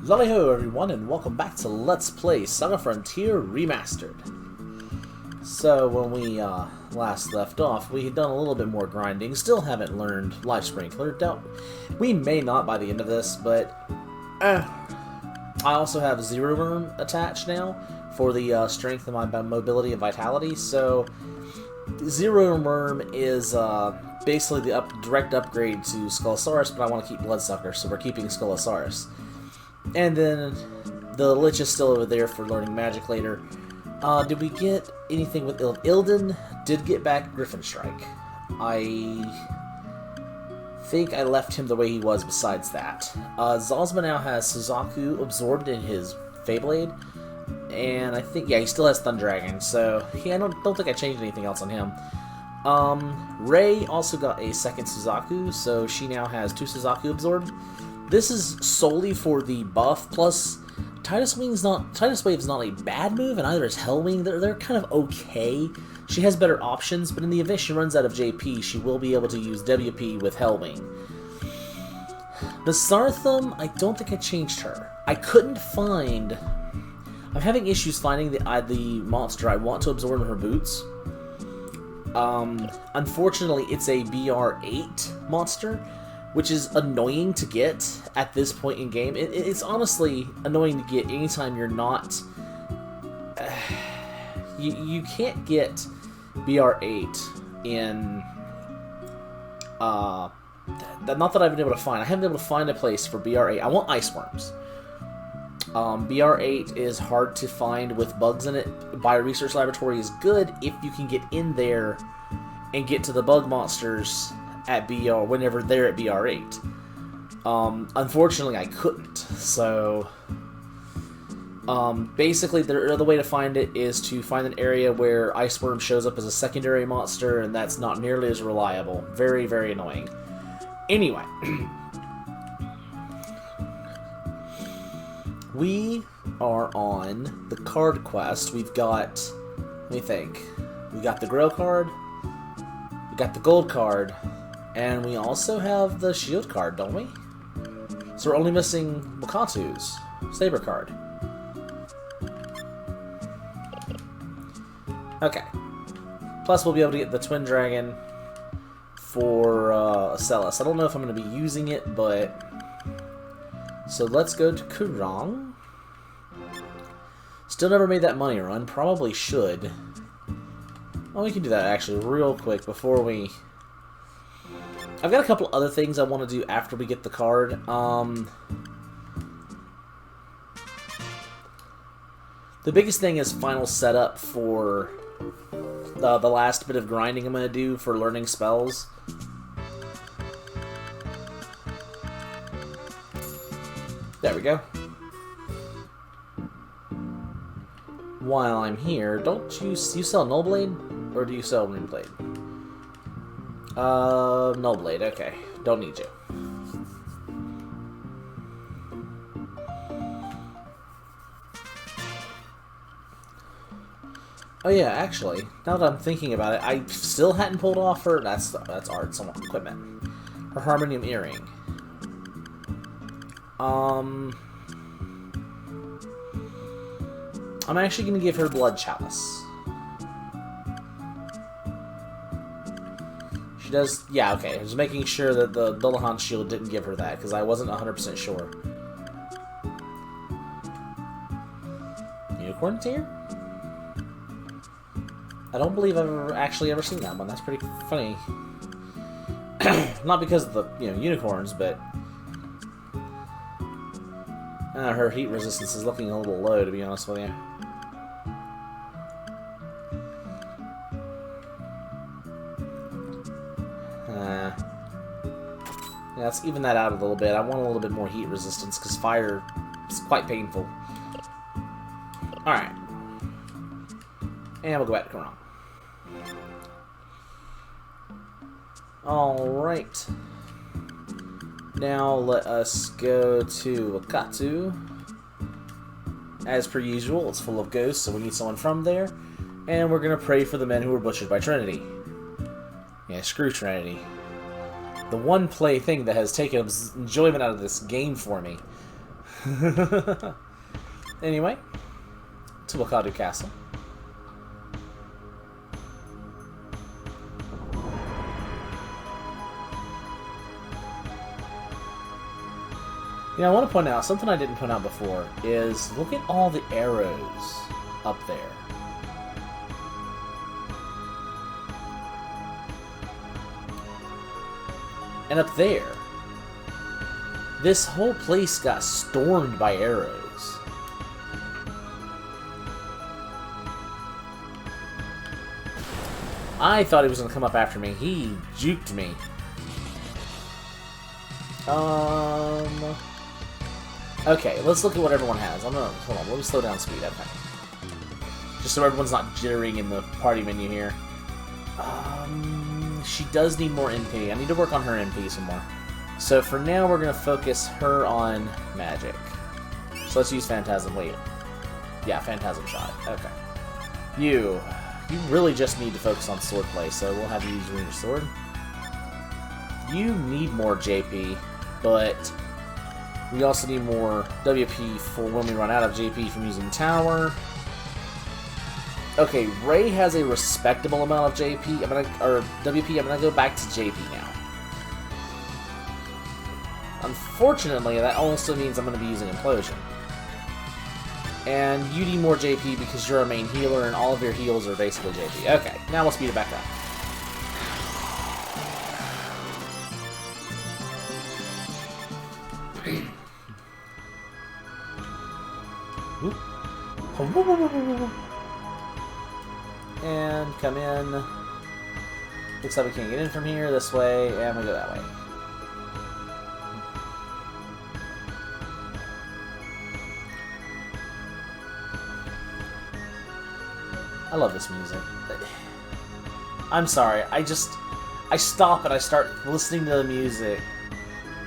Lali-ho everyone, and welcome back to Let's Play SaGa Frontier Remastered. So, when we last left off, we had done a little bit more grinding, still haven't learned Life Sprinkler. We may not by the end of this, but I also have Zero Room attached now for the strength of my mobility and vitality, so Zero Room is basically the direct upgrade to Skullosaurus, but I want to keep Bloodsucker, so we're keeping Skullosaurus. And then the Lich is still over there for learning magic later. Did we get anything with Ilden? Ilden did get back Griffin Strike. I think I left him the way he was besides that. Zalzma now has Suzaku absorbed in his Feyblade. And I think, yeah, he still has Thundragon. So, yeah, I don't think I changed anything else on him. Rei also got a second Suzaku, so she now has 2 Suzaku absorbed. This is solely for the buff, plus Tidus Wave's not a bad move, and either is Hellwing. They're kind of okay. She has better options, but in the event she runs out of JP, she will be able to use WP with Hellwing. The Sartham, I don't think I changed her. I couldn't find... I'm having issues finding the monster I want to absorb in her boots. Unfortunately, it's a BR8 monster, which is annoying to get at this point in game. It's honestly annoying to get anytime you're not... you can't get BR8 in... not that I've been able to find. I haven't been able to find a place for BR8. I want Ice Worms. BR8 is hard to find with bugs in it. Bio Research Laboratory is good if you can get in there and get to the bug monsters at BR whenever they're at BR8. Unfortunately, I couldn't. So, basically, the other way to find it is to find an area where Iceworm shows up as a secondary monster, and that's not nearly as reliable. Very, very annoying. Anyway, we are on the card quest. We've got, let me think, we got the Grail card, we got the Gold card, and we also have the Shield card, don't we? So we're only missing Wakatu's Saber card. Okay. Plus we'll be able to get the Twin Dragon for Asellus. I don't know if I'm going to be using it, but... So let's go to Kurang. Still never made that money run. Probably should. Well, we can do that actually real quick before we... I've got a couple other things I want to do after we get the card. The biggest thing is final setup for the last bit of grinding I'm going to do for learning spells. There we go. While I'm here, don't you sell Nullblade? Or do you sell Runeblade? Nullblade, okay. Don't need you. Oh yeah, actually, now that I'm thinking about it, I still hadn't pulled off her... That's art, some equipment. Her Harmonium Earring. I'm actually going to give her Blood Chalice. She does... Yeah, okay. I was making sure that the Dullahan Shield didn't give her that, because I wasn't 100% sure. Unicorn Tear? I don't believe I've actually ever seen that one. That's pretty funny. Not because of the, unicorns, but... her heat resistance is looking a little low, to be honest with you. Yeah, let's even that out a little bit. I want a little bit more heat resistance, because fire is quite painful. Alright. And we'll go back to Kurang. Alright. Now let us go to Wakatu. As per usual, it's full of ghosts, so we need someone from there. And we're going to pray for the men who were butchered by Trinity. Yeah, screw Trinity. The one play thing that has taken enjoyment out of this game for me. Anyway, to Wakatu Castle. You know, I want to point out, something I didn't point out before, is look at all the arrows up there. And up there. This whole place got stormed by arrows. I thought he was going to come up after me. He juked me. Okay, let's look at what everyone has. Hold on, let me slow down speed. Okay. Just so everyone's not jittering in the party menu here. She does need more MP. I need to work on her MP some more. So for now, we're going to focus her on magic. So let's use Phantasm. Wait. Yeah, Phantasm Shot. Okay. You really just need to focus on swordplay, so we'll have you use your sword. You need more JP, but we also need more WP for when we run out of JP from using Tower. Okay, Ray has a respectable amount of JP, or WP. I'm gonna go back to JP now. Unfortunately, that also means I'm gonna be using Implosion. And you need more JP because you're a main healer, and all of your heals are basically JP. Okay, now we'll speed it back up. And come in. Looks like we can't get in from here. This way, and we go that way. I love this music. I'm sorry, I stop and I start listening to the music,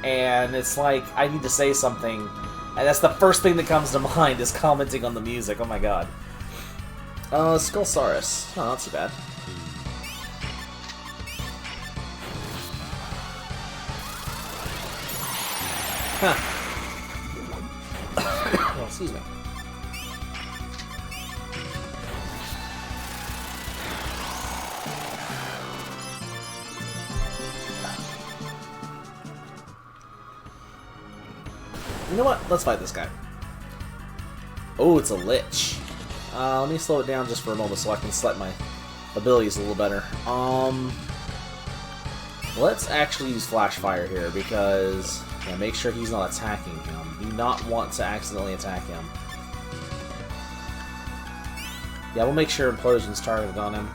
and it's like I need to say something, and that's the first thing that comes to mind is commenting on the music. Oh my god. Skullsaurus. Oh, not too bad. Huh. Oh, excuse me. You know what? Let's fight this guy. Oh, it's a Lich. Let me slow it down just for a moment so I can select my abilities a little better. Let's actually use Flash Fire here because make sure he's not attacking him. Do not want to accidentally attack him. Yeah, we'll make sure Implosion's targeted on him.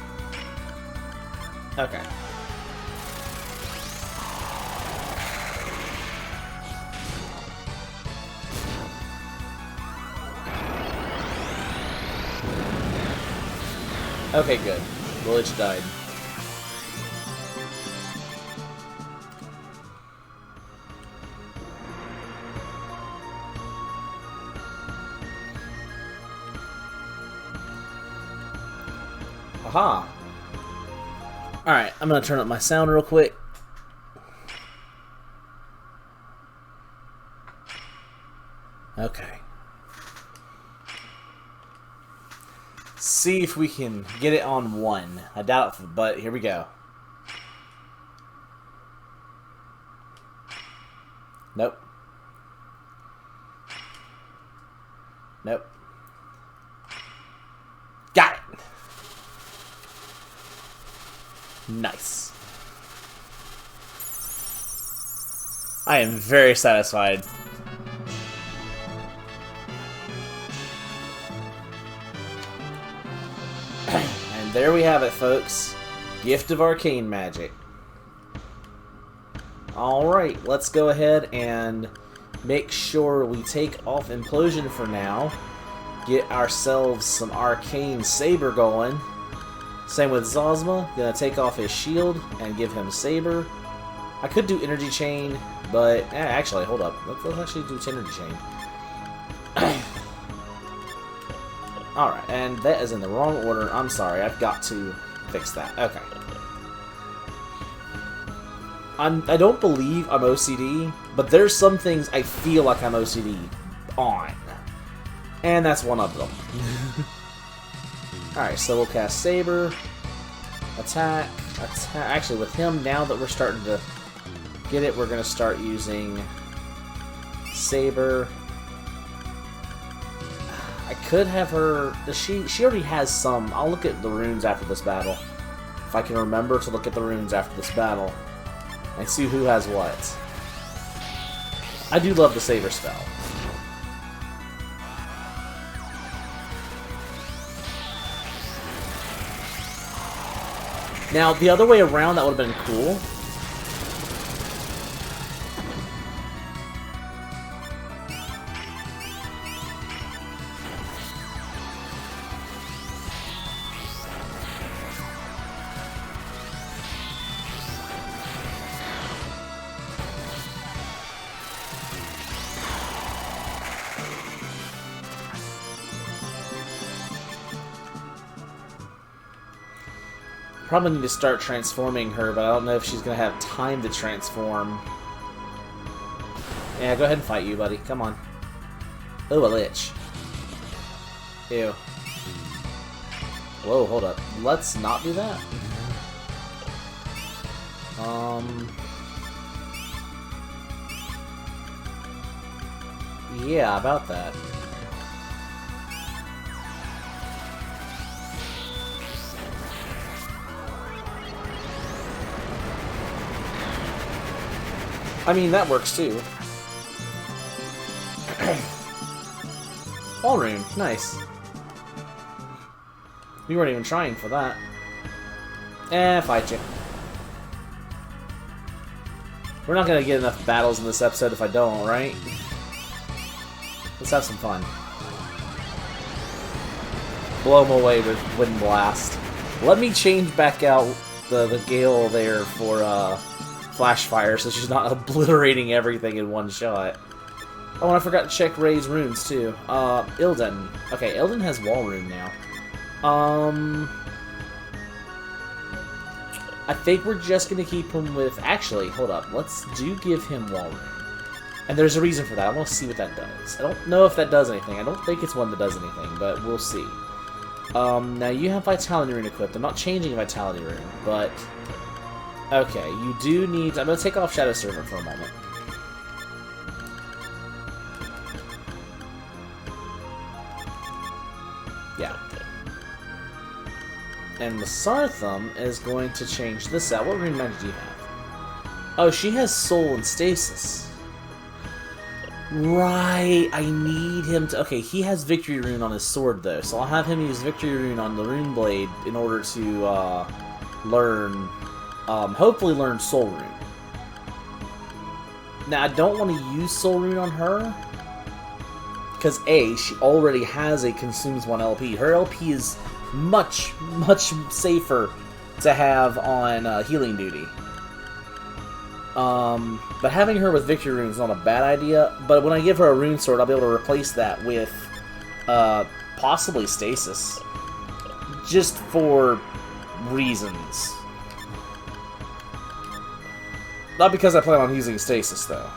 Okay. Okay, good. The Lich died. Aha! Alright, I'm gonna turn up my sound real quick. Okay. See if we can get it on 1. I doubt it, but here we go. Nope. Nope. Got it! Nice. I am very satisfied. And there we have it, folks. Gift of Arcane Magic. Alright, let's go ahead and make sure we take off Implosion for now. Get ourselves some Arcane Saber going. Same with Zosma. Gonna take off his shield and give him Saber. I could do Energy Chain, but actually, hold up. Let's actually do Energy Chain. Alright, and that is in the wrong order. I'm sorry, I've got to fix that. Okay. I don't believe I'm OCD, but there's some things I feel like I'm OCD on. And that's one of them. Alright, so we'll cast Saber. Attack. Actually, with him, now that we're starting to get it, we're going to start using Saber. I could have her... She already has some. I'll look at the runes after this battle. If I can remember to look at the runes after this battle. And see who has what. I do love the Saber spell. Now, the other way around, that would have been cool. Probably need to start transforming her, but I don't know if she's going to have time to transform. Yeah, go ahead and fight you, buddy. Come on. Oh, a lich. Ew. Whoa, hold up. Let's not do that. Yeah, about that. I mean, that works too. Wall rune, nice. We weren't even trying for that. Fight you. We're not gonna get enough battles in this episode if I don't, right? Let's have some fun. Blow them away with Wind Blast. Let me change back out the Gale there for, Flash Fire, so she's not obliterating everything in one shot. Oh, and I forgot to check Ray's runes, too. Ilden. Okay, Ilden has Wall Rune now. I think we're just gonna keep him with... Actually, hold up. Let's give him Wall Rune. And there's a reason for that. I want to see what that does. I don't know if that does anything. I don't think it's one that does anything, but we'll see. Now you have Vitality Rune equipped. I'm not changing Vitality Rune, but... Okay, you do need... I'm going to take off Shadow Servant for a moment. Yeah. And Masartham is going to change this out. What rune magic do you have? Oh, she has Soul and Stasis. Right, I need him to... Okay, he has Victory Rune on his sword, though, so I'll have him use Victory Rune on the Rune Blade in order to learn... hopefully learn Soul Rune. Now, I don't want to use Soul Rune on her, because A, she already has a Consumes 1 LP. Her LP is much, much safer to have on healing duty. But having her with Victory Rune is not a bad idea, but when I give her a Rune Sword, I'll be able to replace that with possibly Stasis. Just for reasons. Not because I plan on using Stasis, though.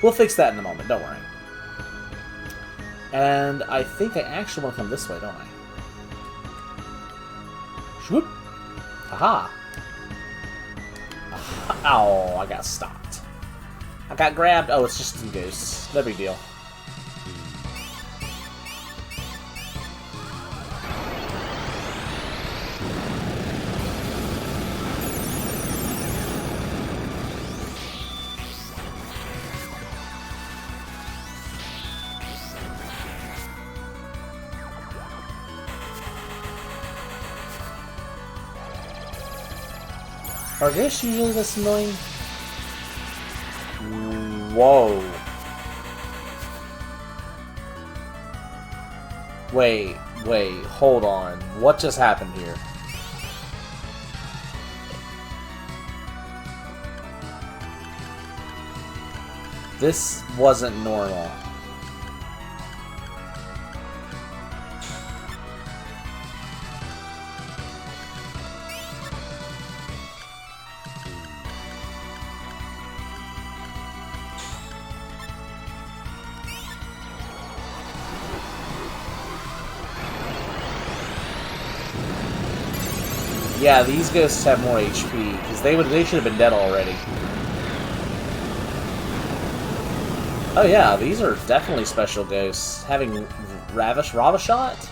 We'll fix that in a moment, don't worry. And I think I actually want to come this way, don't I? Swoop! Aha! Oh, I got stopped. I got grabbed. Oh, it's just some ghosts. No big deal. Are ghosts usually this annoying? Whoa. Wait, hold on. What just happened here? This wasn't normal. Yeah, these ghosts have more HP, because they should have been dead already. Oh yeah, these are definitely special ghosts. Having Ravishot?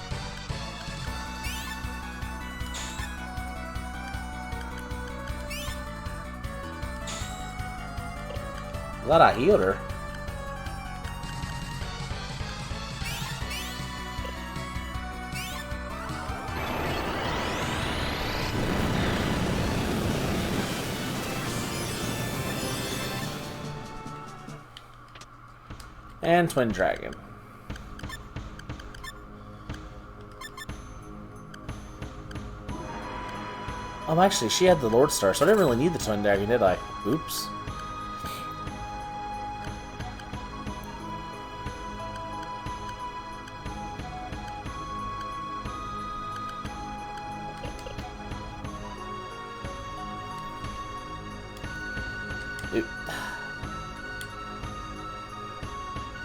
Glad I healed her. And Twin Dragon. Oh, actually, she had the Lord Star, so I didn't really need the Twin Dragon, did I? Oops.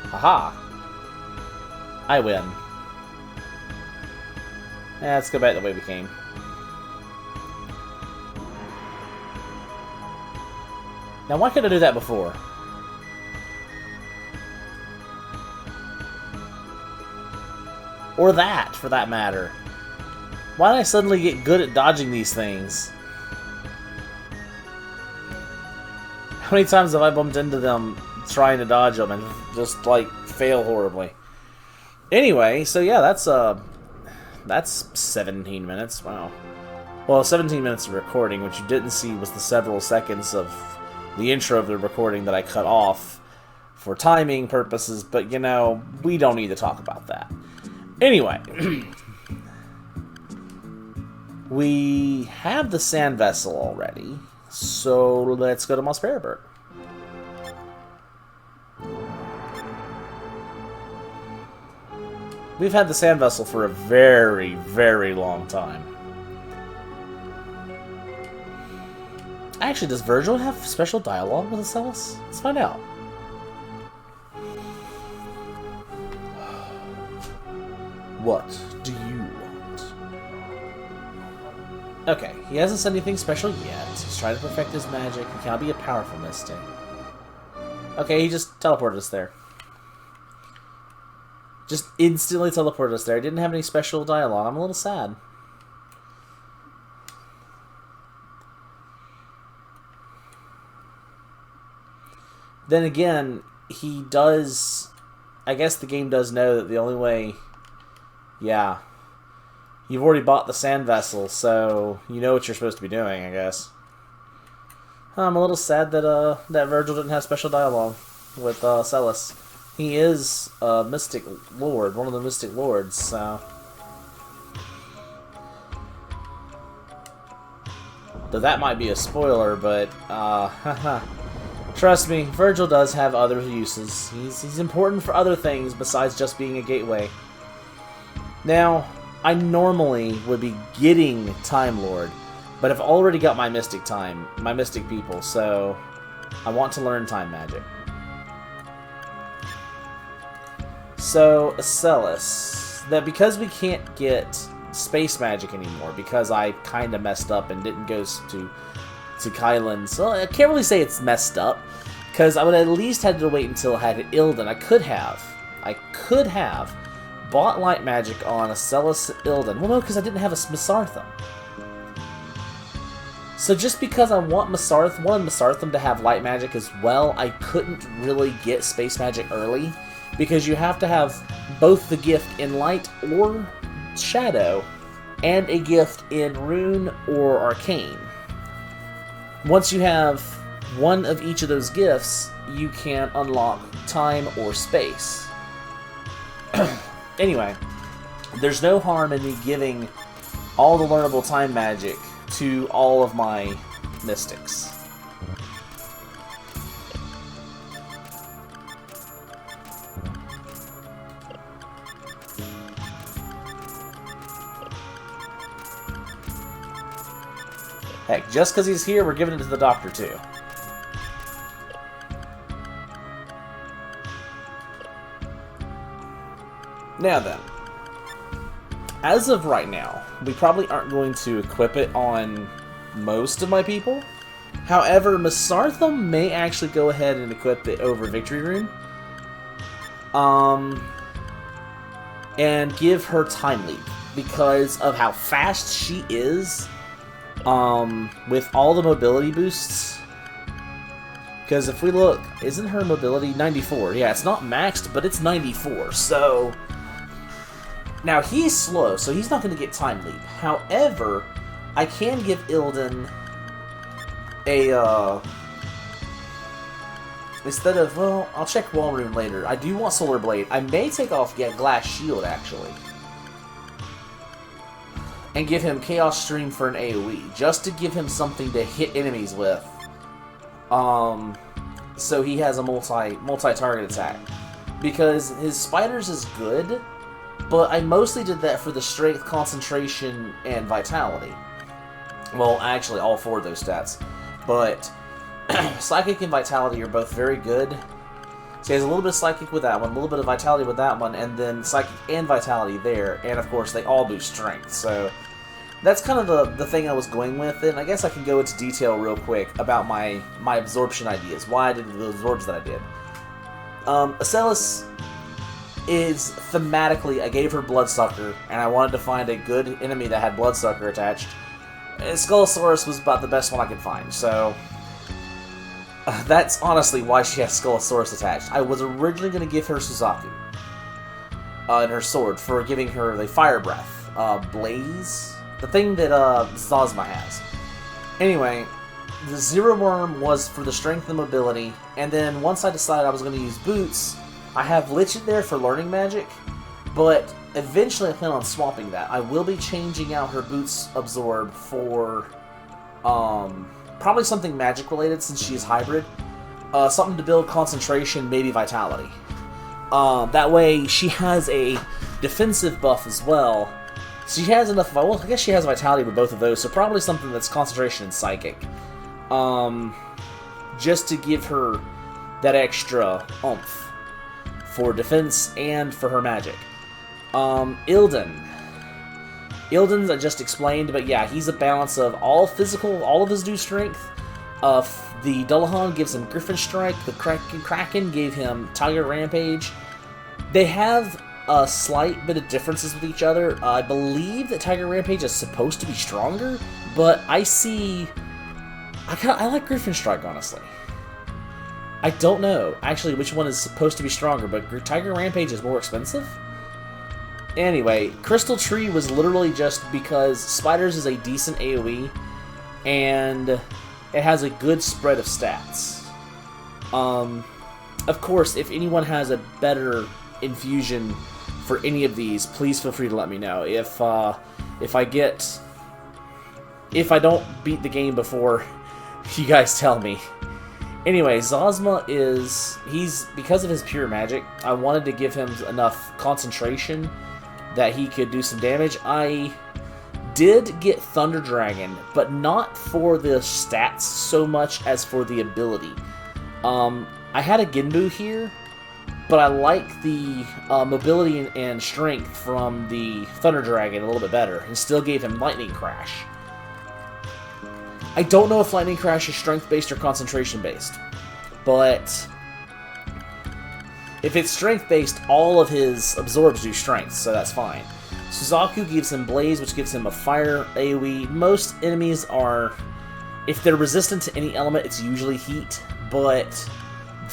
Haha! I win. Yeah, let's go back the way we came. Now, why couldn't I do that before? Or that, for that matter. Why did I suddenly get good at dodging these things? How many times have I bumped into them trying to dodge them and just, like, fail horribly? Anyway, so yeah, that's 17 minutes. Wow. Well, 17 minutes of recording, which you didn't see was the several seconds of the intro of the recording that I cut off for timing purposes, but, you know, we don't need to talk about that. Anyway, we have the sand vessel already, so let's go to Mosperabert. We've had the sand vessel for a very, very long time. Actually, does Virgil have special dialogue with Asellus? Let's find out. What do you want? Okay, he hasn't said anything special yet. He's trying to perfect his magic. He cannot be a powerful mystic. Okay, he just teleported us there. Just instantly teleported us there. He didn't have any special dialogue. I'm a little sad. Then again, he does... I guess the game does know that the only way... Yeah. You've already bought the sand vessel, so you know what you're supposed to be doing, I guess. I'm a little sad that that Virgil didn't have special dialogue with Asellus. He is a mystic lord, one of the mystic lords, so... Though that might be a spoiler, but, trust me, Virgil does have other uses. He's important for other things besides just being a gateway. Now, I normally would be getting Time Lord, but I've already got my mystic time, my mystic people, so I want to learn time magic. So, Asellus, that because we can't get space magic anymore, because I kind of messed up and didn't go to Kylan, so I can't really say it's messed up, because I would at least had to wait until I had Ilden. I could have bought light magic on Asellus Ilden. Well, no, because I didn't have a Masartham. So just because I want Masartham to have light magic as well, I couldn't really get space magic early, because you have to have both the gift in light or shadow, and a gift in rune or arcane. Once you have one of each of those gifts, you can unlock time or space. Anyway, there's no harm in me giving all the learnable time magic to all of my mystics. Heck, just because he's here, we're giving it to the doctor, too. Now then. as of right now, we probably aren't going to equip it on most of my people. However, Masartham may actually go ahead and equip it over Victory Rune. And give her Time Leap, because of how fast she is, with all the mobility boosts. Because if we look, isn't her mobility 94? Yeah, it's not maxed, but it's 94, so... Now, he's slow, so he's not going to get Time Leap. However, I can give Illidan a, instead of, well, I'll check Wall Rune later. I do want Solar Blade. I may take off, Glass Shield, actually. And give him Chaos Stream for an AoE, just to give him something to hit enemies with. So he has a multi-target attack. Because his Spiders is good, but I mostly did that for the Strength, Concentration, and Vitality. Well, actually, all 4 of those stats. But Psychic and Vitality are both very good. So he has a little bit of Psychic with that one, a little bit of Vitality with that one, and then Psychic and Vitality there. And, of course, they all boost Strength. So that's kind of the thing I was going with. And I guess I can go into detail real quick about my absorption ideas. Why I did the absorbs that I did. Asellus is thematically, I gave her Bloodsucker, and I wanted to find a good enemy that had Bloodsucker attached. Skullosaurus was about the best one I could find, so that's honestly why she has Skullosaurus attached. I was originally going to give her Suzaku and her sword for giving her the Fire Breath, Blaze, the thing that Zazma has. Anyway, the Zero Worm was for the strength and mobility, and then once I decided I was going to use Boots, I have Lich in there for learning magic, but eventually I plan on swapping that. I will be changing out her Boots Absorb for probably something magic related since she is hybrid. Something to build concentration, maybe vitality. That way she has a defensive buff as well. She has enough, well, I guess she has vitality with both of those, so probably something that's concentration and psychic. Just to give her that extra oomph for defense and for her magic. Illidan. Illidan's I just explained, but yeah, he's a balance of all physical, all of his new strength. The Dullahan gives him Griffin Strike, the Kraken gave him Tiger Rampage. They have a slight bit of differences with each other. I believe that Tiger Rampage is supposed to be stronger, but I like Griffin Strike, honestly. I don't know, actually, which one is supposed to be stronger, but Tiger Rampage is more expensive? Anyway, Crystal Tree was literally just because Spiders is a decent AoE, and it has a good spread of stats. Of course, if anyone has a better infusion for any of these, please feel free to let me know. If I don't beat the game before you guys tell me. Anyway, Zazma because of his pure magic, I wanted to give him enough concentration that he could do some damage. I did get Thunder Dragon, but not for the stats so much as for the ability. I had a Genbu here, but I like the mobility and strength from the Thunder Dragon a little bit better, and still gave him Lightning Crash. I don't know if Lightning Crash is strength-based or concentration-based, but if it's strength-based, all of his absorbs do strength, so that's fine. Suzaku gives him Blaze, which gives him a fire AoE. Most enemies are, if they're resistant to any element, it's usually heat, but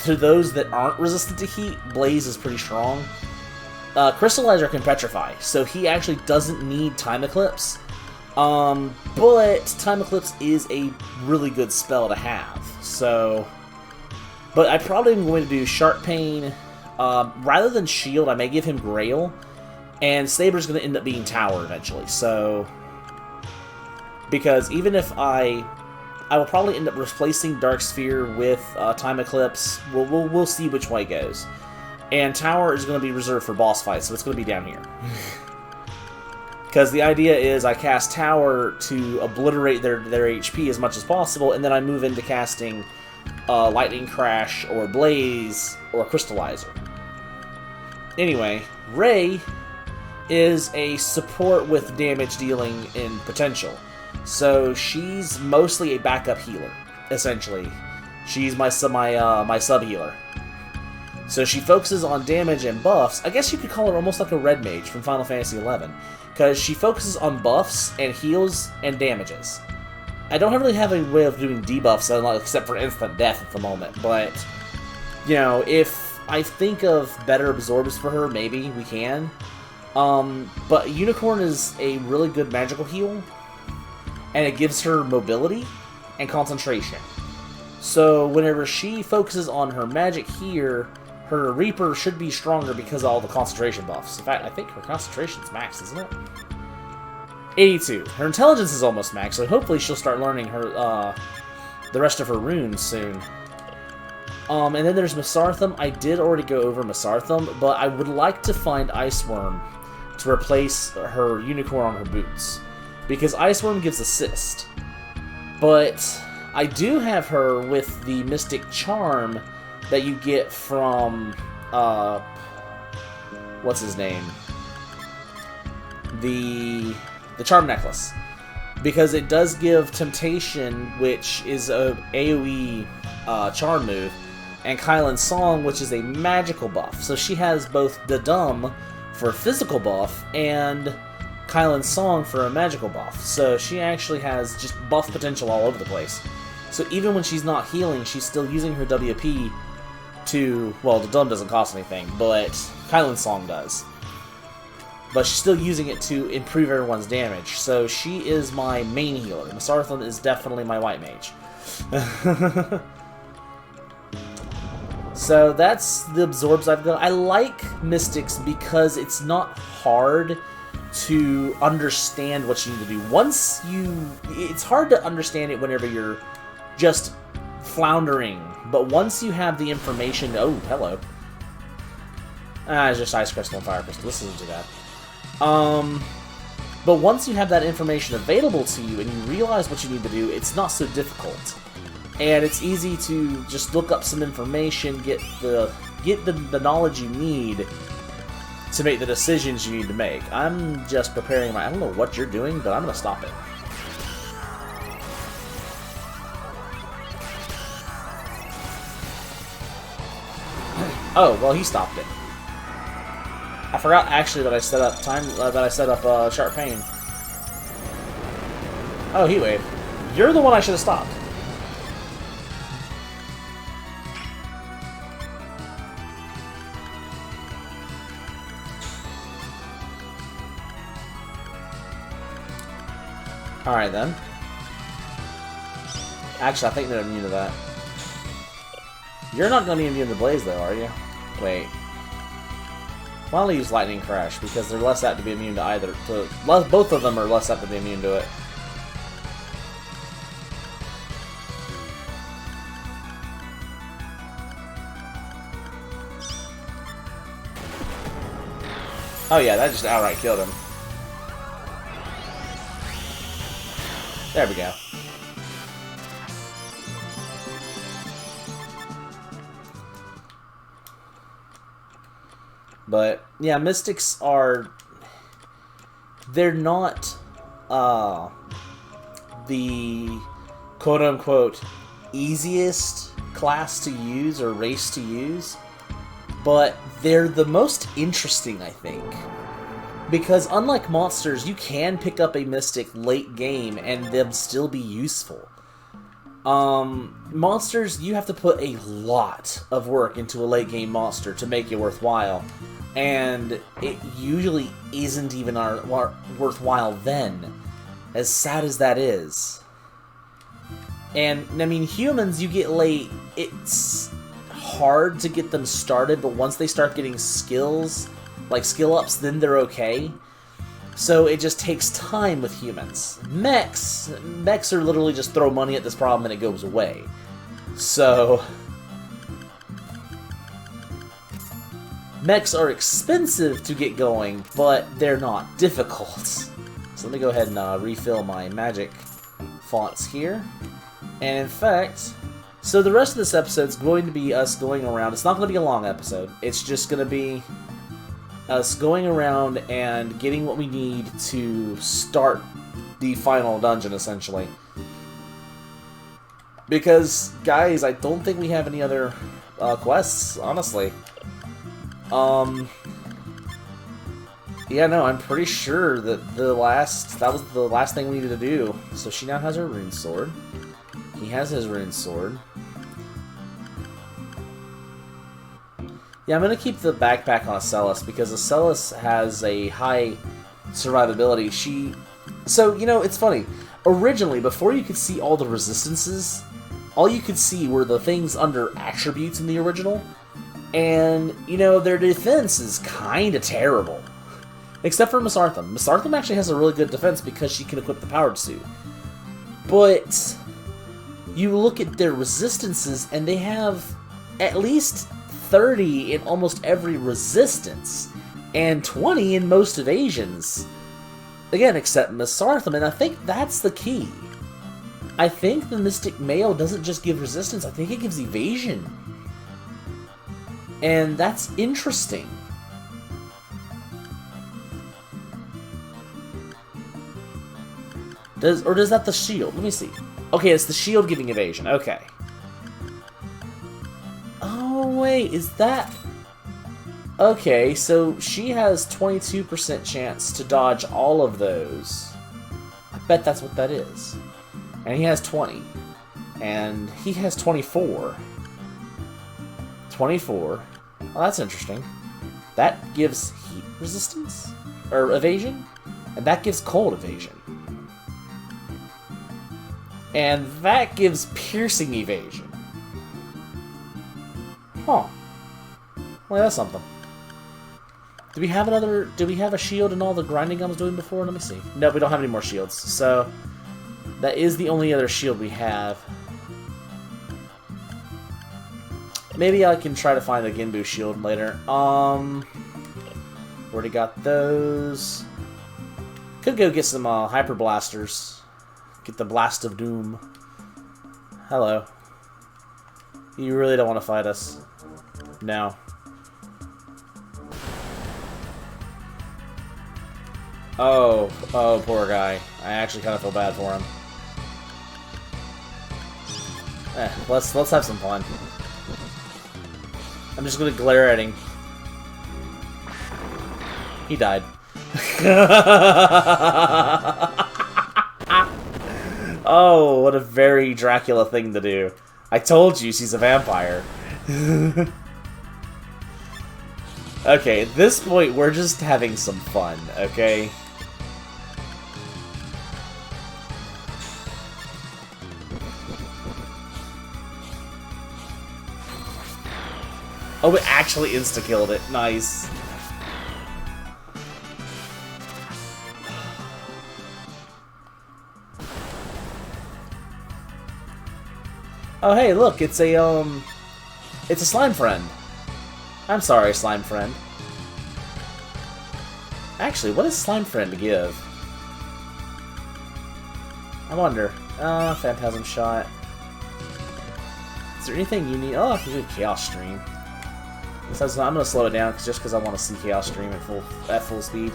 to those that aren't resistant to heat, Blaze is pretty strong. Crystallizer can petrify, so he actually doesn't need Time Eclipse. But Time Eclipse is a really good spell to have, so... But I probably am going to do Sharp Pain. Rather than Shield, I may give him Grail, and Saber's going to end up being Tower eventually, so... Because even if I will probably end up replacing Dark Sphere with Time Eclipse. We'll see which way it goes. And Tower is going to be reserved for boss fights, so it's going to be down here. Because the idea is I cast Tower to obliterate their HP as much as possible, and then I move into casting Lightning Crash, or Blaze, or Crystallizer. Anyway, Ray is a support with damage dealing in potential. So she's mostly a backup healer, essentially. She's my sub healer. So she focuses on damage and buffs. I guess you could call her almost like a red mage from Final Fantasy XI, because she focuses on buffs and heals and damages. I don't really have a way of doing debuffs except for instant death at the moment, but you know, if I think of better absorbs for her, maybe we can. But Unicorn is a really good magical heal, and it gives her mobility and concentration. So whenever she focuses on her magic here, her Reaper should be stronger because of all the concentration buffs. In fact, I think her concentration's max, isn't it? 82. Her intelligence is almost max, so hopefully she'll start learning her the rest of her runes soon. And then there's Masartham. I did already go over Masartham, but I would like to find Iceworm to replace her Unicorn on her boots, because Iceworm gives assist. But I do have her with the Mystic Charm that you get from, what's his name? The Charm Necklace. Because it does give Temptation, which is a AoE charm move, and Kylan's Song, which is a magical buff. So she has both the Dumb for a physical buff, and Kylan's Song for a magical buff. So she actually has just buff potential all over the place. So even when she's not healing, she's still using her WP to, well, the Dumb doesn't cost anything, but Kylan's Song does. But she's still using it to improve everyone's damage. So she is my main healer. Masartham is definitely my white mage. So that's the absorbs I've got. I like Mystics because it's not hard to understand what you need to do. It's hard to understand it whenever you're just floundering, but once you have the information, oh, hello. It's just Ice Crystal and Fire Crystal, this isn't too bad. But once you have that information available to you and you realize what you need to do, it's not so difficult. And it's easy to just look up some information, get the knowledge you need to make the decisions you need to make. I'm just preparing I don't know what you're doing, but I'm gonna stop it. Oh, well, he stopped it. I forgot actually that I set up Sharp Pain. Oh, Heat Wave. You're the one I should have stopped. Alright then. Actually, I think they're immune to that. You're not going to be immune to Blaze though, are you? Wait. Why don't I use Lightning Crash? Because they're less apt to be immune to either. Both of them are less apt to be immune to it. Oh yeah, that just outright killed him. There we go. But yeah, Mystics are, they're not the quote-unquote easiest class to use or race to use, but they're the most interesting, I think. Because unlike monsters, you can pick up a Mystic late game and them still be useful. Monsters, you have to put a lot of work into a late game monster to make it worthwhile. And it usually isn't even worthwhile then, as sad as that is. And, I mean, humans, you get late, it's hard to get them started, but once they start getting skills, like skill ups, then they're okay. So it just takes time with humans. Mechs are literally just throw money at this problem and it goes away. So mechs are expensive to get going, but they're not difficult. So let me go ahead and refill my magic fonts here. And in fact, so the rest of this episode's going to be us going around. It's not going to be a long episode. It's just going to be us going around and getting what we need to start the final dungeon, essentially. Because, guys, I don't think we have any other quests, honestly. Yeah, no, I'm pretty sure that that was the last thing we needed to do. So she now has her rune sword. He has his rune sword. Yeah, I'm gonna keep the backpack on Asellus because Asellus has a high survivability. So, you know, it's funny. Originally, before you could see all the resistances, all you could see were the things under attributes in the original. And, you know, their defense is kinda terrible. Except for Miss Artham. Miss Artham actually has a really good defense because she can equip the powered suit. But you look at their resistances and they have at least 30 in almost every resistance and 20 in most evasions. Again, except Miss Artham, and I think that's the key. I think the Mystic Mail doesn't just give resistance, I think it gives evasion. And that's interesting. Or is that the shield? Let me see. Okay, it's the shield giving evasion. Okay. Oh, wait, is that... Okay, so she has 22% chance to dodge all of those. I bet that's what that is. And he has 20. And he has 24. 24. Oh, that's interesting. That gives heat resistance? Or evasion? And that gives cold evasion. And that gives piercing evasion. Huh. Well, that's something. Do we have a shield in all the grinding I was doing before? Let me see. No, we don't have any more shields. So, that is the only other shield we have. Maybe I can try to find the Ginbu shield later. Already got those. Could go get some Hyper Blasters. Get the Blast of Doom. Hello. You really don't want to fight us. No. Oh, poor guy. I actually kind of feel bad for him. Let's have some fun. I'm just gonna glare at him. He died. Oh, what a very Dracula thing to do. I told you she's a vampire. Okay, at this point, we're just having some fun, okay? Oh, it actually insta-killed it. Nice. Oh, hey, look, it's a slime friend. I'm sorry, slime friend. Actually, what does slime friend give? I wonder. Phantasm shot. Is there anything you need? Oh, I can do Chaos Stream. Besides, I'm gonna slow it down just because I want to see Chaos Stream at full speed.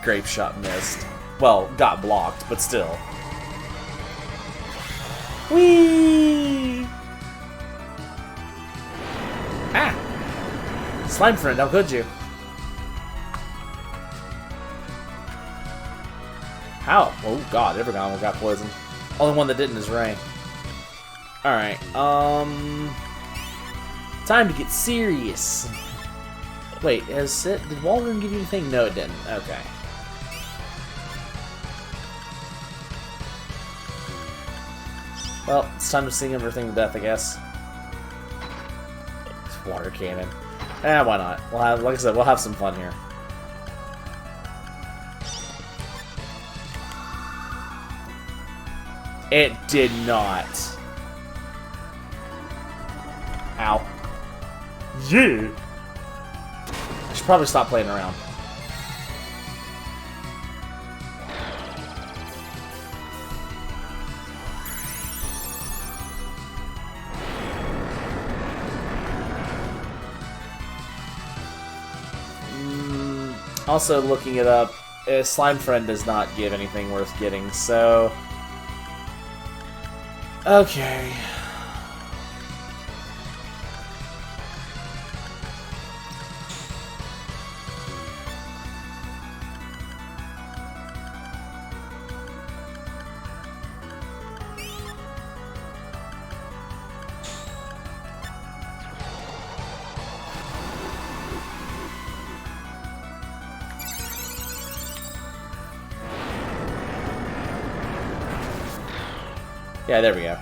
Grape shot missed. Well, got blocked, but still. Whee! Ah! Slime friend, how could you? How? Oh god, everyone got poisoned. Only one that didn't is Ray. Alright, time to get serious. Wait, did Waldron give you anything? No, it didn't. Okay. Well, it's time to sing everything to death, I guess. It's water cannon. Why not? We'll have, like I said, we'll have some fun here. It did not. Ow. Yeah. I should probably stop playing around. Also, looking it up, Slime Friend does not give anything worth getting, so... Okay. Yeah, there we go.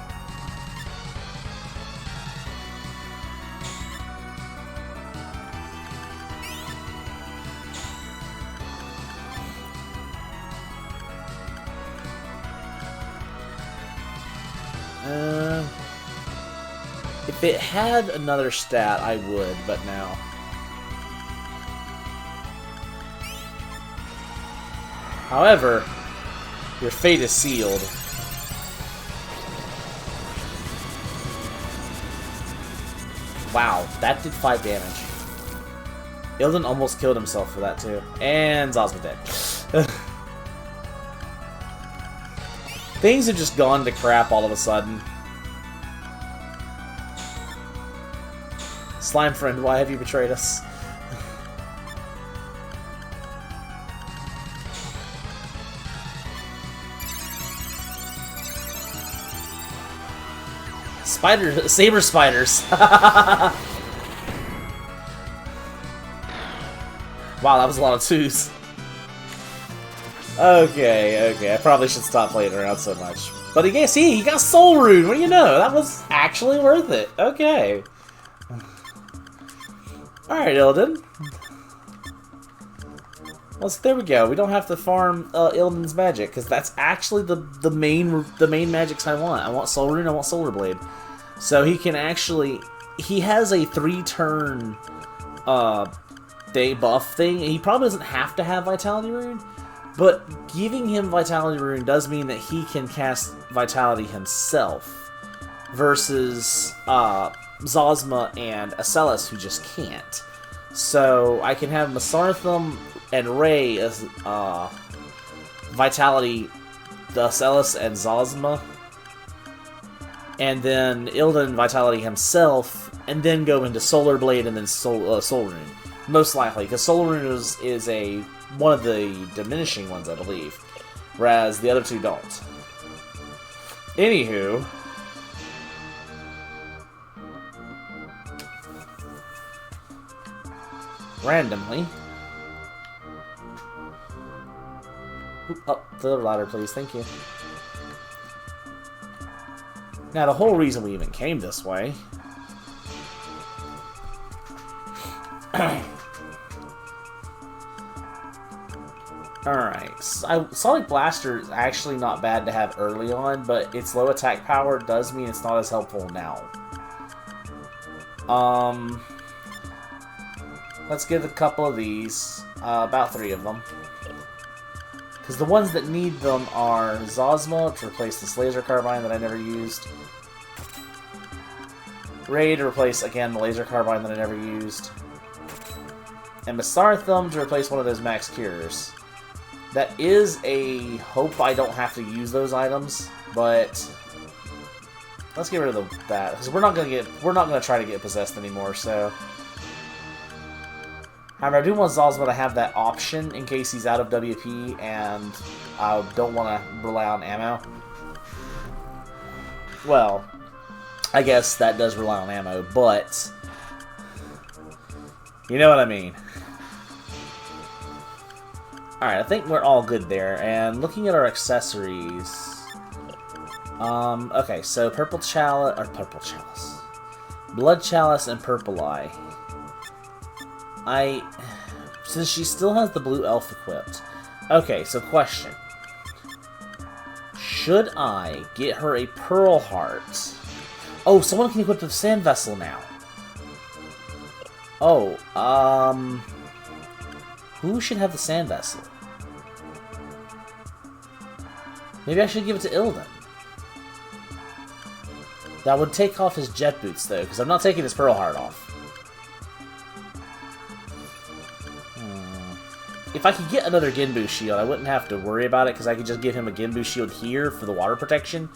If it had another stat, I would, but no. However, your fate is sealed. Wow, that did 5 damage. Ilden almost killed himself for that too. And Zosma dead. Things have just gone to crap all of a sudden. Slime Friend, why have you betrayed us? Saber spiders. Wow, that was a lot of 2s. Okay, I probably should stop playing around so much. But again, see, he got Soul Rune. What do you know? That was actually worth it. Okay. Alright, Ilden. Well, so there we go. We don't have to farm Ilden's magic, because that's actually the main magics I want. I want Soul Rune, I want Solar Blade. So he can actually... He has a 3-turn day buff thing. He probably doesn't have to have Vitality Rune, but giving him Vitality Rune does mean that he can cast Vitality himself, versus Zosma and Asellus, who just can't. So I can have Masartham and Ray as Vitality, the Asellus and Zosma, and then Ilden Vitality himself, and then go into Solar Blade and then Soul Rune. Most likely, because Soul Rune is one of the diminishing ones, I believe, whereas the other two don't. Anywho... randomly... Up the ladder, please. Thank you. Now, the whole reason we even came this way... Alright. Sonic Blaster is actually not bad to have early on, but its low attack power does mean it's not as helpful now. Let's get a couple of these. About 3 of them. Because the ones that need them are Zosma to replace this laser carbine that I never used. Ray to replace, again, the laser carbine that I never used. And Masartham to replace one of those max cures. That is a hope I don't have to use those items, but let's get rid of that, because we're not gonna try to get possessed anymore, so. However, I do want Zosma to have that option in case he's out of WP and I don't want to rely on ammo. Well, I guess that does rely on ammo, but you know what I mean. Alright, I think we're all good there, and looking at our accessories... okay, so Purple Chalice, Blood Chalice, and Purple Eye. Since she still has the Blue Elf equipped... Okay, so question. Should I get her a Pearl Heart? Oh, someone can equip the Sand Vessel now. Oh, who should have the Sand Vessel? Maybe I should give it to Ilden. That would take off his Jet Boots, though, because I'm not taking his Pearl Heart off. if I could get another Genbu shield, I wouldn't have to worry about it, because I could just give him a Genbu shield here for the water protection,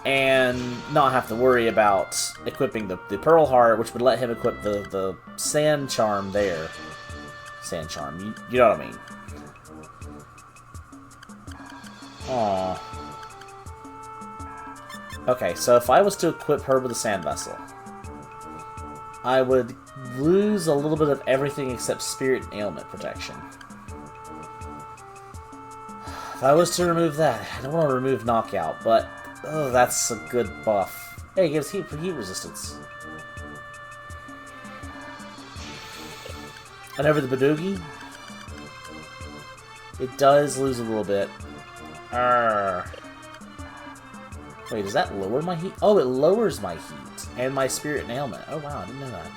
and not have to worry about equipping the Pearl Heart, which would let him equip the Sand Charm there. Sand Charm, you know what I mean. Aww. Okay, so if I was to equip her with a Sand Vessel, I would lose a little bit of everything except Spirit and Ailment protection. If I was to remove that, I don't want to remove Knockout, but oh, that's a good buff. Hey, it gives heat for heat resistance. And over the Badoogie, it does lose a little bit. Wait, does that lower my heat? Oh, it lowers my heat and my Spirit and Ailment. Oh wow, I didn't know that.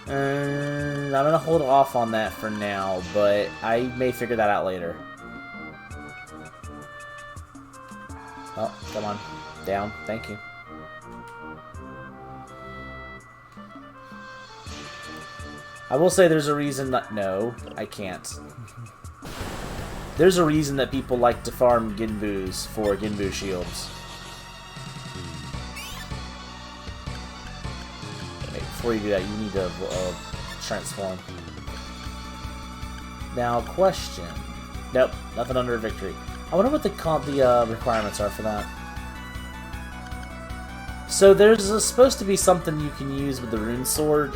I'm gonna hold off on that for now, but I may figure that out later. Oh, come on. Down. Thank you. I will say there's a reason that... No, I can't. There's a reason that people like to farm Genbus for Genbu shields. Okay, before you do that, you need to transform. Now, question. Nope, nothing under victory. I wonder what the requirements are for that. So there's supposed to be something you can use with the rune sword.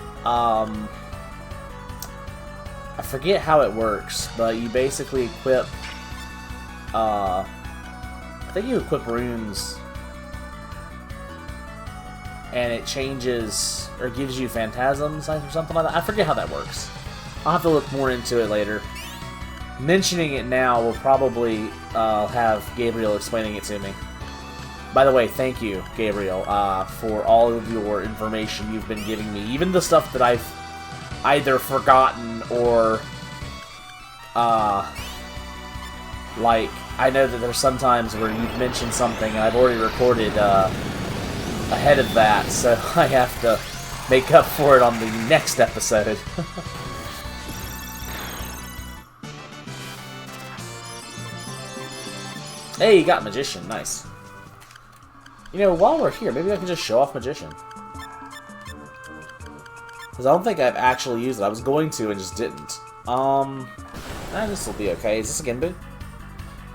I forget how it works, but you basically equip, I think you equip runes, and it changes, or gives you phantasms, or something like that. I forget how that works. I'll have to look more into it later. Mentioning it now will probably have Gabriel explaining it to me. By the way, thank you, Gabriel, for all of your information you've been giving me. Even the stuff that I've either forgotten or, like, I know that there's some times where you've mentioned something and I've already recorded, ahead of that, so I have to make up for it on the next episode. Hey, you got Magician, nice. You know, while we're here, maybe I can just show off Magician. Because I don't think I've actually used it. I was going to and just didn't. This will be okay. Is this a Genbu?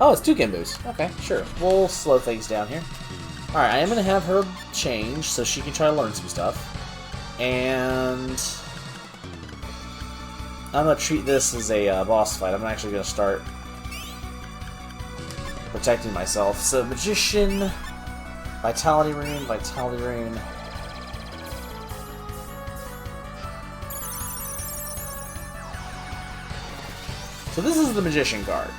Oh, it's two Genbus. Okay, sure. We'll slow things down here. Alright, I am going to have her change so she can try to learn some stuff. And I'm going to treat this as a boss fight. I'm actually going to start protecting myself. So, Magician, Vitality Rune, Vitality Rune. So this is the Magician card.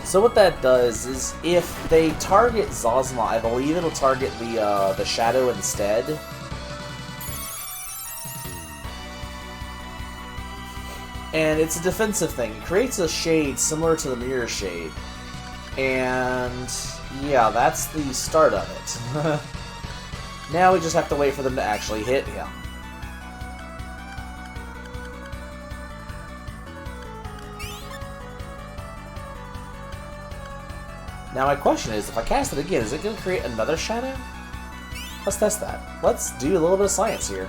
So what that does is, if they target Zosma, I believe it'll target the Shadow instead. And it's a defensive thing. It creates a shade similar to the Mirror Shade. And yeah, that's the start of it. Now we just have to wait for them to actually hit him. Now my question is, if I cast it again, is it going to create another shadow? Let's test that. Let's do a little bit of science here.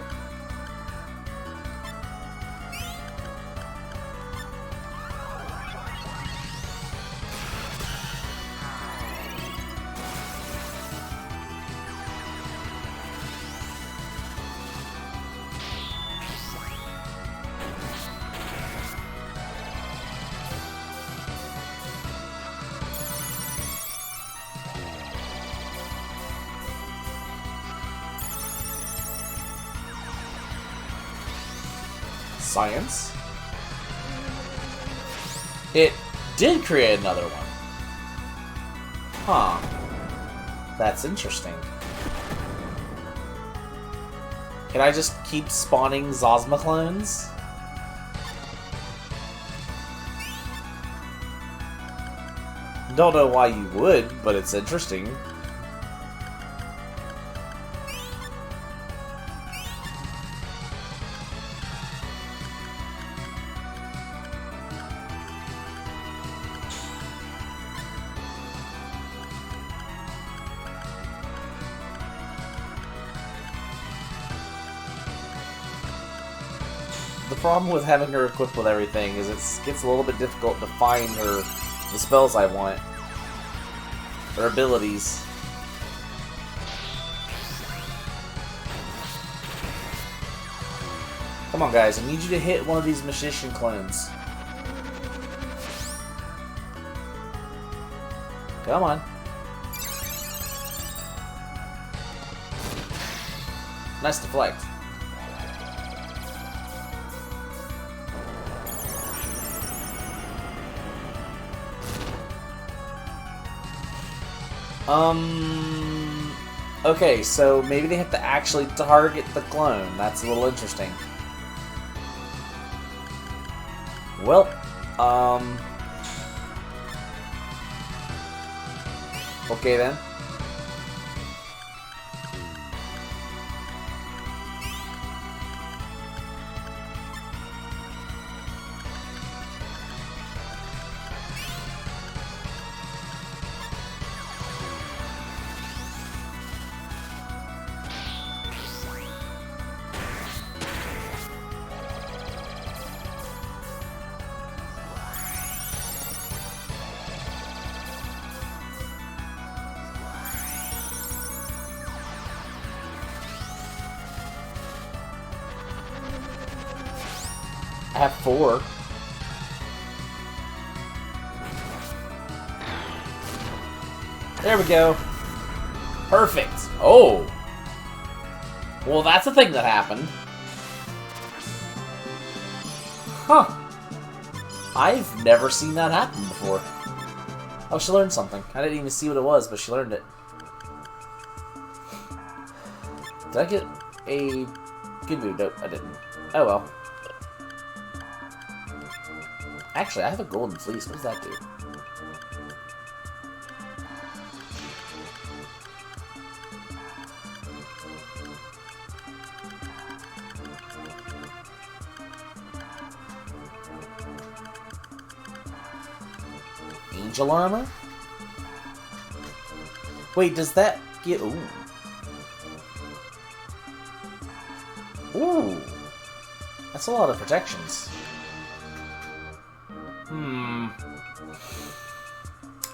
Science. It did create another one. Huh. That's interesting. Can I just keep spawning Zosma clones? Don't know why you would, but it's interesting. The problem with having her equipped with everything is it gets a little bit difficult to find the spells I want. Her abilities. Come on, guys. I need you to hit one of these magician clones. Come on. Nice deflect. Okay, so maybe they have to actually target the clone. That's a little interesting. Well, okay then. I have 4. There we go. Perfect. Oh. Well, that's a thing that happened. Huh. I've never seen that happen before. Oh, she learned something. I didn't even see what it was, but she learned it. Did I get a good move? Nope, I didn't. Oh well. Actually, I have a golden fleece. What does that do? Angel armor? Wait, does that get... Ooh. Ooh. That's a lot of protections.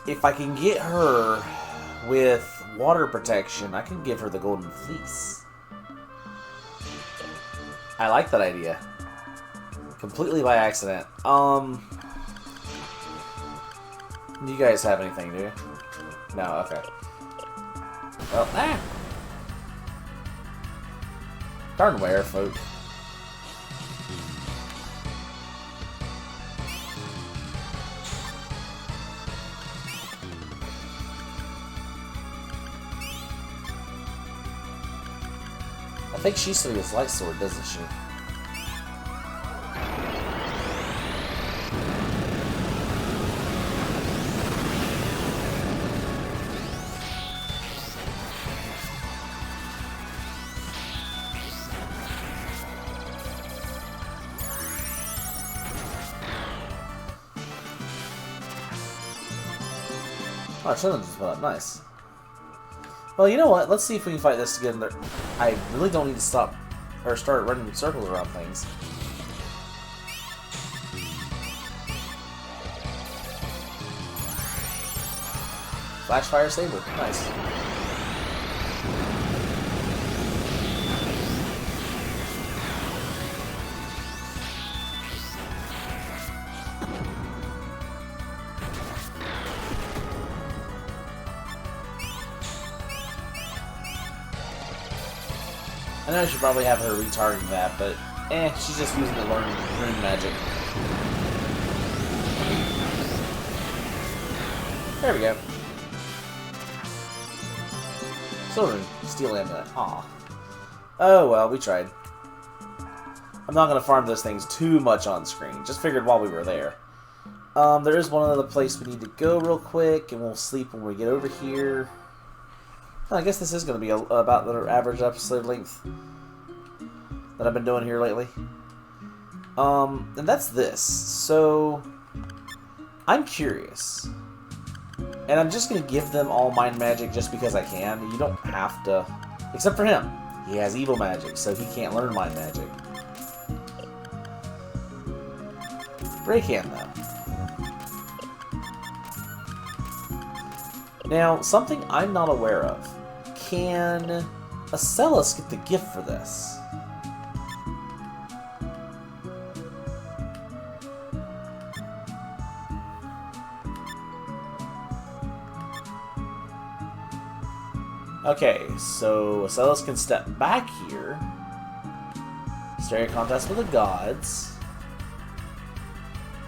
If I can get her with water protection, I can give her the golden fleece. I like that idea. Completely by accident. Do you guys have anything, do you? No, okay. Well, darn where, folk. I think she still gets light sword, doesn't she? Oh, chilling just put up. Nice. Well, you know what? Let's see if we can fight this together. I really don't need to stop or start running in circles around things. Flash Fire Saber. Nice. I know I should probably have her retargeting that, but she's just using to learn rune magic. There we go. Children, steel amulet. Aw. Oh well, we tried. I'm not gonna farm those things too much on screen. Just figured while we were there. There is one other place we need to go real quick, and we'll sleep when we get over here. I guess this is gonna be about the average episode length that I've been doing here lately. And that's this. So, I'm curious. And I'm just going to give them all mind magic just because I can. You don't have to. Except for him. He has evil magic, so he can't learn mind magic. Ray can, though. Now, something I'm not aware of. Can Asellus get the gift for this? Okay, so Asellus can step back here. Start a contest with the gods.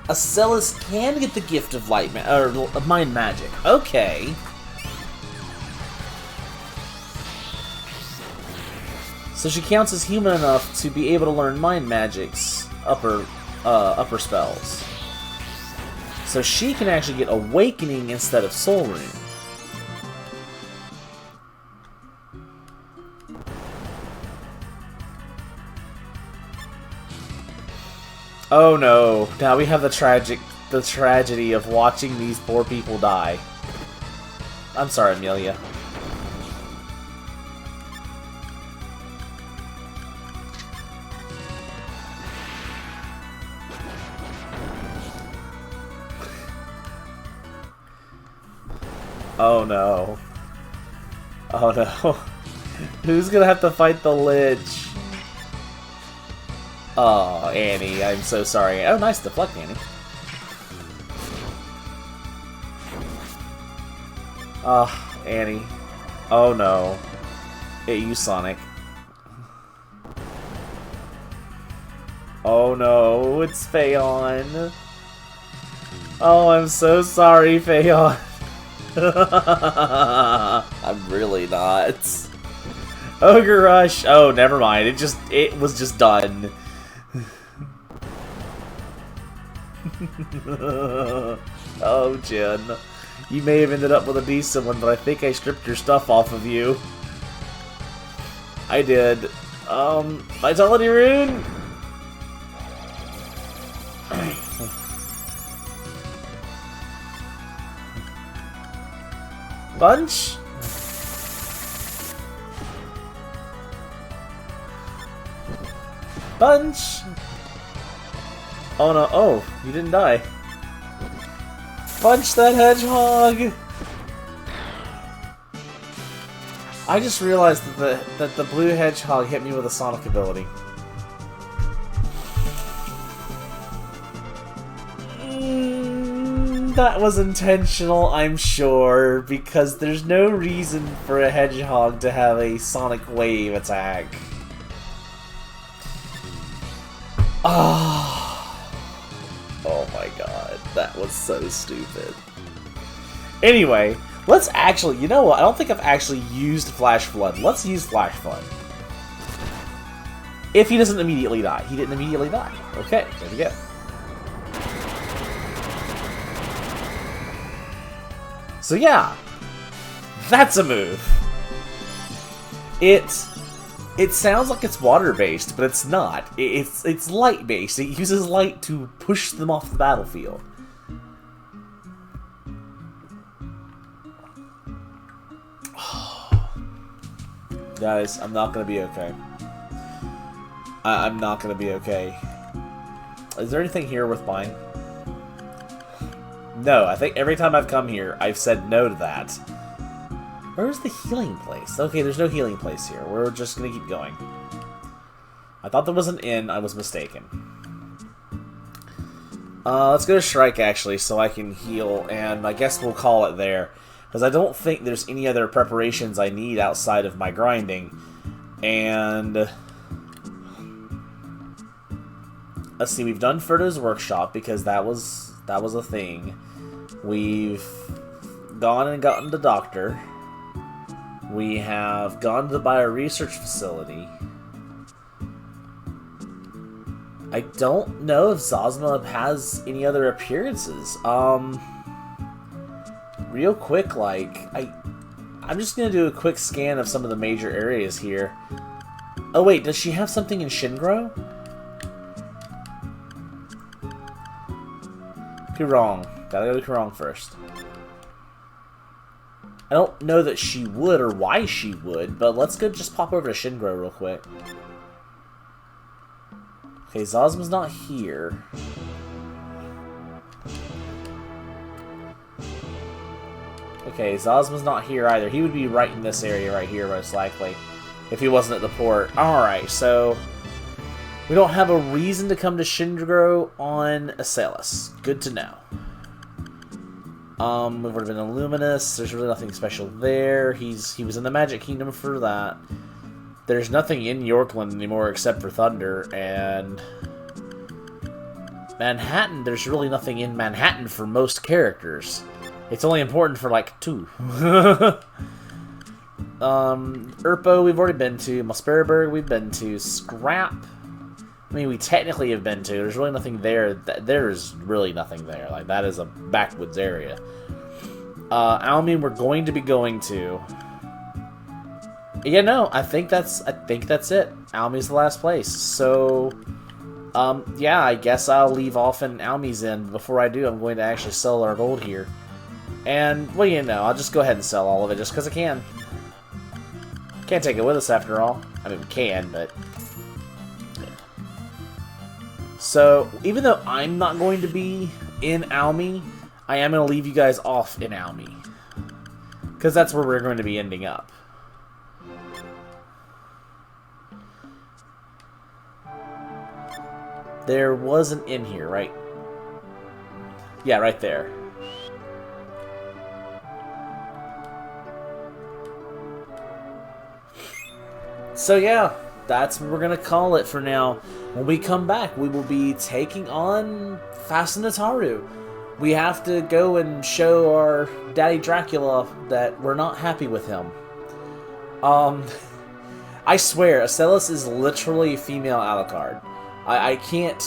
Asellus can get the gift of light of mind magic. Okay. So she counts as human enough to be able to learn mind magic's upper spells. So she can actually get awakening instead of soul rune. Oh no, now we have the tragedy of watching these poor people die. I'm sorry, Amelia. Oh no. Oh no. Who's gonna have to fight the Lich? Oh, Annie, I'm so sorry. Oh, nice deflect, Annie. Oh, Annie. Oh no. Hey, you, Sonic. Oh no, it's Phaon. Oh, I'm so sorry, Phaon. I'm really not. Ogre Rush. Oh, never mind. It was just done. Oh, Jen. You may have ended up with a decent one, but I think I stripped your stuff off of you. I did. Vitality Rune? Bunch? Bunch? Oh no, oh, you didn't die. Punch that hedgehog! I just realized that the blue hedgehog hit me with a sonic ability. That was intentional, I'm sure, because there's no reason for a hedgehog to have a sonic wave attack. Oh my god, that was so stupid. Anyway, let's actually, you know what, I don't think I've actually used Flash Flood. Let's use Flash Flood. If he doesn't immediately die. He didn't immediately die. Okay, there we go. So yeah, that's a move. It sounds like it's water-based, but it's not. It's light-based. It uses light to push them off the battlefield. Guys, I'm not gonna be okay. I'm not gonna be okay. Is there anything here worth buying? No, I think every time I've come here, I've said no to that. Where's the healing place? Okay, there's no healing place here. We're just gonna keep going. I thought there was an inn. I was mistaken. Let's go to Shrike, actually, so I can heal, and I guess we'll call it there. Because I don't think there's any other preparations I need outside of my grinding. And let's see, we've done Frodo's workshop, because that was a thing. We've gone and gotten the doctor. We have gone to the bioresearch facility. I don't know if Zosma has any other appearances. Real quick, like, I'm just gonna do a quick scan of some of the major areas here. Oh wait, does she have something in Shingro? Kurong. Gotta go to Kurong first. I don't know that she would or why she would, but let's go just pop over to Shingro real quick. Okay, Zosma's not here. Okay, Zosma's not here either. He would be right in this area right here, most likely, if he wasn't at the port. Alright, so we don't have a reason to come to Shingro on Asellus. Good to know. We've already been in Luminous. There's really nothing special there. He was in the Magic Kingdom for that. There's nothing in Yorkland anymore except for Thunder, and Manhattan, there's really nothing in Manhattan for most characters. It's only important for, like, 2. Urpo, we've already been to. Mosperberg, we've been to. Scrap, I mean, we technically have been to. There's really nothing there. There's really nothing there. Like, that is a backwoods area. Almine, we're going to be going to. Yeah, no, I think that's it. Almi's the last place. So, yeah, I guess I'll leave off in Almi's end. Before I do, I'm going to actually sell our gold here. And, well, you know, I'll just go ahead and sell all of it just because I can. Can't take it with us after all. I mean, we can, but... yeah. So, even though I'm not going to be in Almi, I am going to leave you guys off in Almi. Because that's where we're going to be ending up. There was an inn here, right? Yeah, right there. So yeah, that's what we're going to call it for now. When we come back, we will be taking on Fasinataru. We have to go and show our Daddy Dracula that we're not happy with him. I swear, Asellus is literally female Alucard. I can't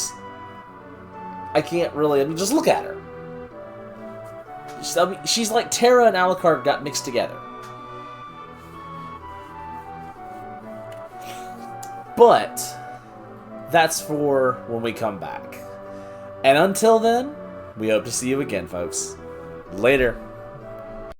really, I mean, just look at her. She's like Terra and Alucard got mixed together. But that's for when we come back. And until then, we hope to see you again, folks. Later.